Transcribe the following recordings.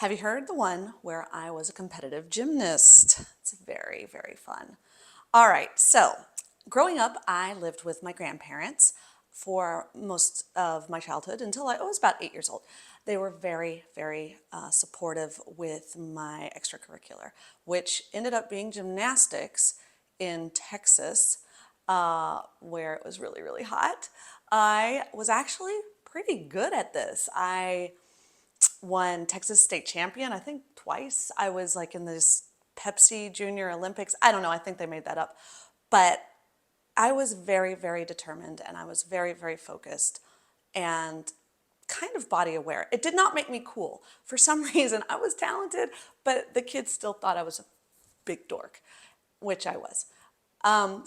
Have you heard the one where I was a competitive gymnast? It's very, very fun. All right, so growing up, I lived with my grandparents for most of my childhood until I was about 8 years old. They were very, very supportive with my extracurricular, which ended up being gymnastics in Texas, where it was really, really hot. I was actually pretty good at this. I won Texas state champion, I think twice. I was like in this Pepsi Junior Olympics. I don't know, I think they made that up. But I was very, very determined and I was very, very focused and kind of body aware. It did not make me cool. For some reason, I was talented, but the kids still thought I was a big dork, which I was.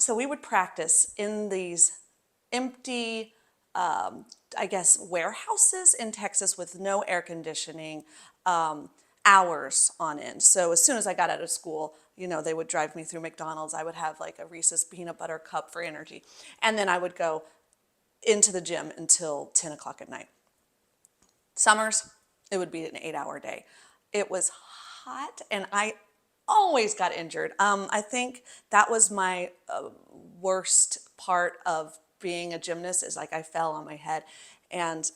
So we would practice in these empty, I guess, warehouses in Texas with no air conditioning, hours on end. So as soon as I got out of school, they would drive me through McDonald's. I would have like a Reese's peanut butter cup for energy. And then I would go into the gym until 10 o'clock at night. Summers, it would be an 8-hour day. It was hot and I always got injured. I think that was my worst part of being a gymnast is like I fell on my head and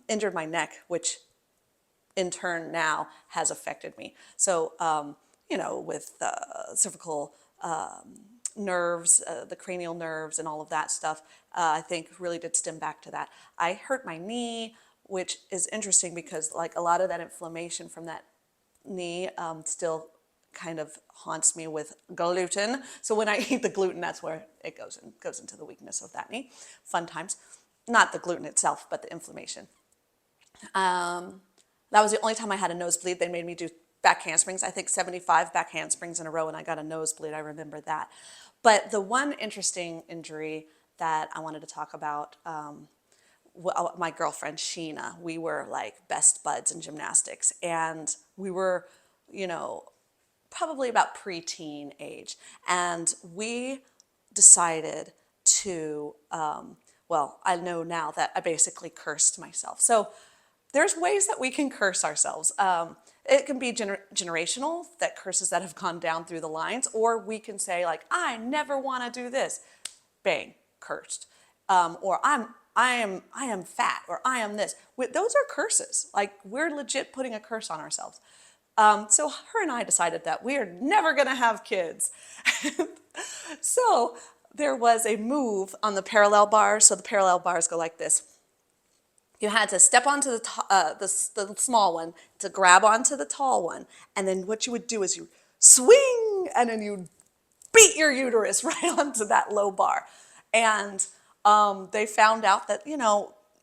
injured my neck, which in turn now has affected me. So, with cervical nerves, the cranial nerves and all of that stuff, I think really did stem back to that. I hurt my knee, which is interesting because like a lot of that inflammation from that knee still kind of haunts me with gluten. So when I eat the gluten, that's where it goes into the weakness of that knee. Fun times. Not the gluten itself, but the inflammation. That was the only time I had a nosebleed. They made me do back handsprings. I think 75 back handsprings in a row, and I got a nosebleed. I remember that. But the one interesting injury that I wanted to talk about, my girlfriend Sheena, we were like best buds in gymnastics, and we were, probably about preteen age, and we decided to. I know now that I basically cursed myself. So there's ways that we can curse ourselves. It can be generational, that curses that have gone down through the lines, or we can say like, I never want to do this. Bang, cursed. Or I am fat, or I am this. Those are curses. Like we're legit putting a curse on ourselves. So her and I decided that we are never going to have kids. So there was a move on the parallel bars. So the parallel bars go like this. You had to step onto the small one to grab onto the tall one. And then what you would do is you swing and then you beat your uterus right onto that low bar. And they found out that,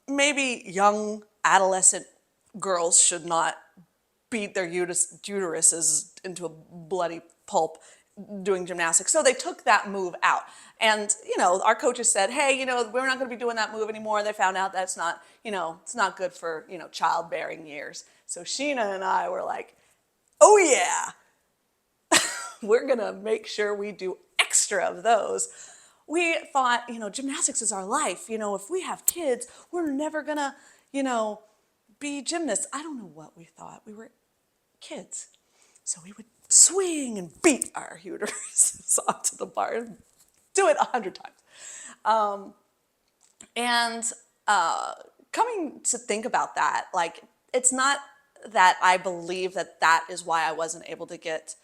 maybe young adolescent girls should not beat their uteruses into a bloody pulp doing gymnastics. So they took that move out. And, our coaches said, hey, we're not going to be doing that move anymore. They found out that's not, it's not good for, childbearing years. So Sheena and I were like, oh yeah, we're going to make sure we do extra of those. We thought, gymnastics is our life. If we have kids, we're never going to, be gymnasts. I don't know what we thought. We were kids. So we would swing and beat our uteruses onto the bar, do it 100 times. And coming to think about that, like, it's not that I believe that that is why I wasn't able to get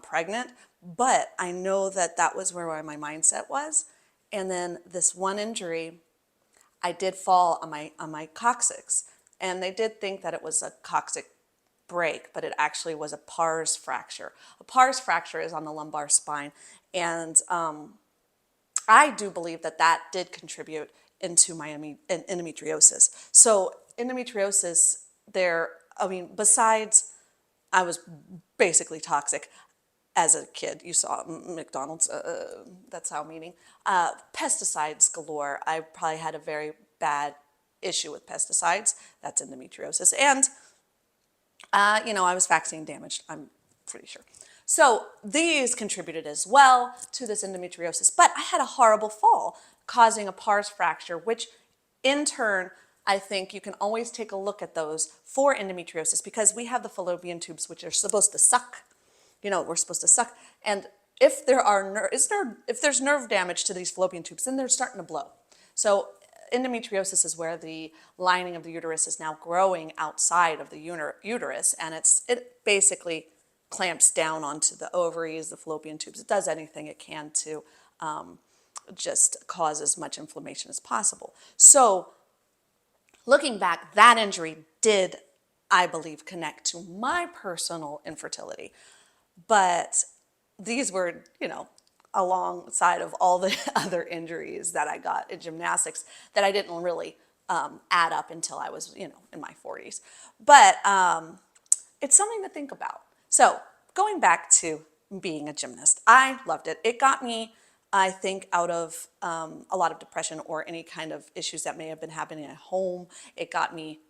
pregnant, but I know that that was where my mindset was. And then this one injury, I did fall on my coccyx, and they did think that it was a coccyx break, but it actually was a pars fracture. A pars fracture is on the lumbar spine, and I do believe that that did contribute into my endometriosis. So endometriosis, besides I was basically toxic as a kid. You saw McDonald's, that's how meaning. Pesticides galore. I probably had a very bad issue with pesticides. That's endometriosis. And, I was vaccine damaged, I'm pretty sure. So these contributed as well to this endometriosis. But I had a horrible fall causing a pars fracture, which in turn I think you can always take a look at those for endometriosis because we have the fallopian tubes, which are supposed to suck. We're supposed to suck. And if if there's nerve damage to these fallopian tubes, then they're starting to blow. So endometriosis is where the lining of the uterus is now growing outside of the uterus, and it basically clamps down onto the ovaries, the fallopian tubes. It does anything it can to just cause as much inflammation as possible. So looking back, that injury did, I believe, connect to my personal infertility. But these were, alongside of all the other injuries that I got in gymnastics that I didn't really add up until I was, in my 40s. But it's something to think about. So going back to being a gymnast, I loved it. It got me, I think, out of a lot of depression or any kind of issues that may have been happening at home. It got me,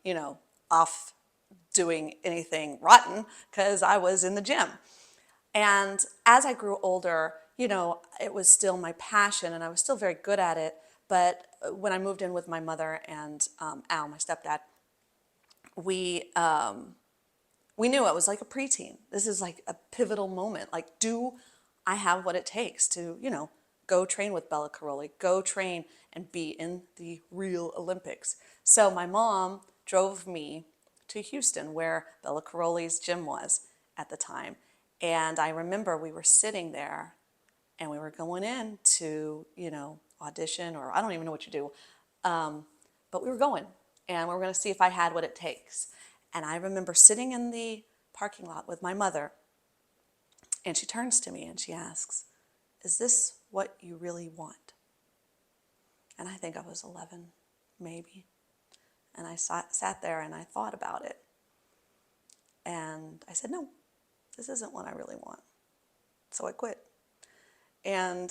off doing anything rotten because I was in the gym. And as I grew older, it was still my passion and I was still very good at it. But when I moved in with my mother and Al, my stepdad, we we knew it was like a preteen. This is like a pivotal moment. Like, do I have what it takes to, go train with Bella Caroli, go train and be in the real Olympics? So my mom drove me to Houston, where Bella Caroli's gym was at the time. And I remember we were sitting there and we were going in to, audition, or I don't even know what you do. But we were going and we were going to see if I had what it takes. And I remember sitting in the parking lot with my mother, and she turns to me and she asks, "Is this what you really want?" And I think I was 11, maybe. And I sat there and I thought about it. And I said, "No, this isn't what I really want." So I quit. And,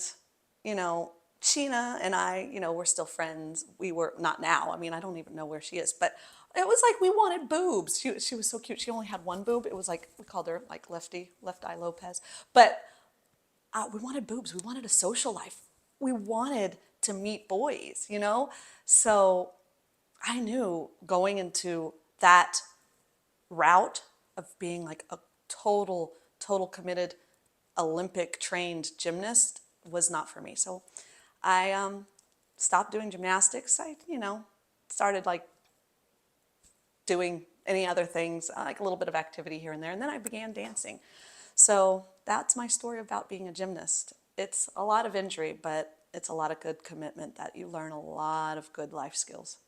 Sheena and I, we're still friends. We were not now. I mean, I don't even know where she is, but it was like we wanted boobs. She was so cute. She only had one boob. It was like, we called her like Left Eye Lopez. But we wanted boobs. We wanted a social life. We wanted to meet boys, So I knew going into that route of being like a total committed Olympic trained gymnast was not for me. So I stopped doing gymnastics. I, started like doing any other things, like a little bit of activity here and there. And then I began dancing. So that's my story about being a gymnast. It's a lot of injury, but it's a lot of good commitment that you learn a lot of good life skills.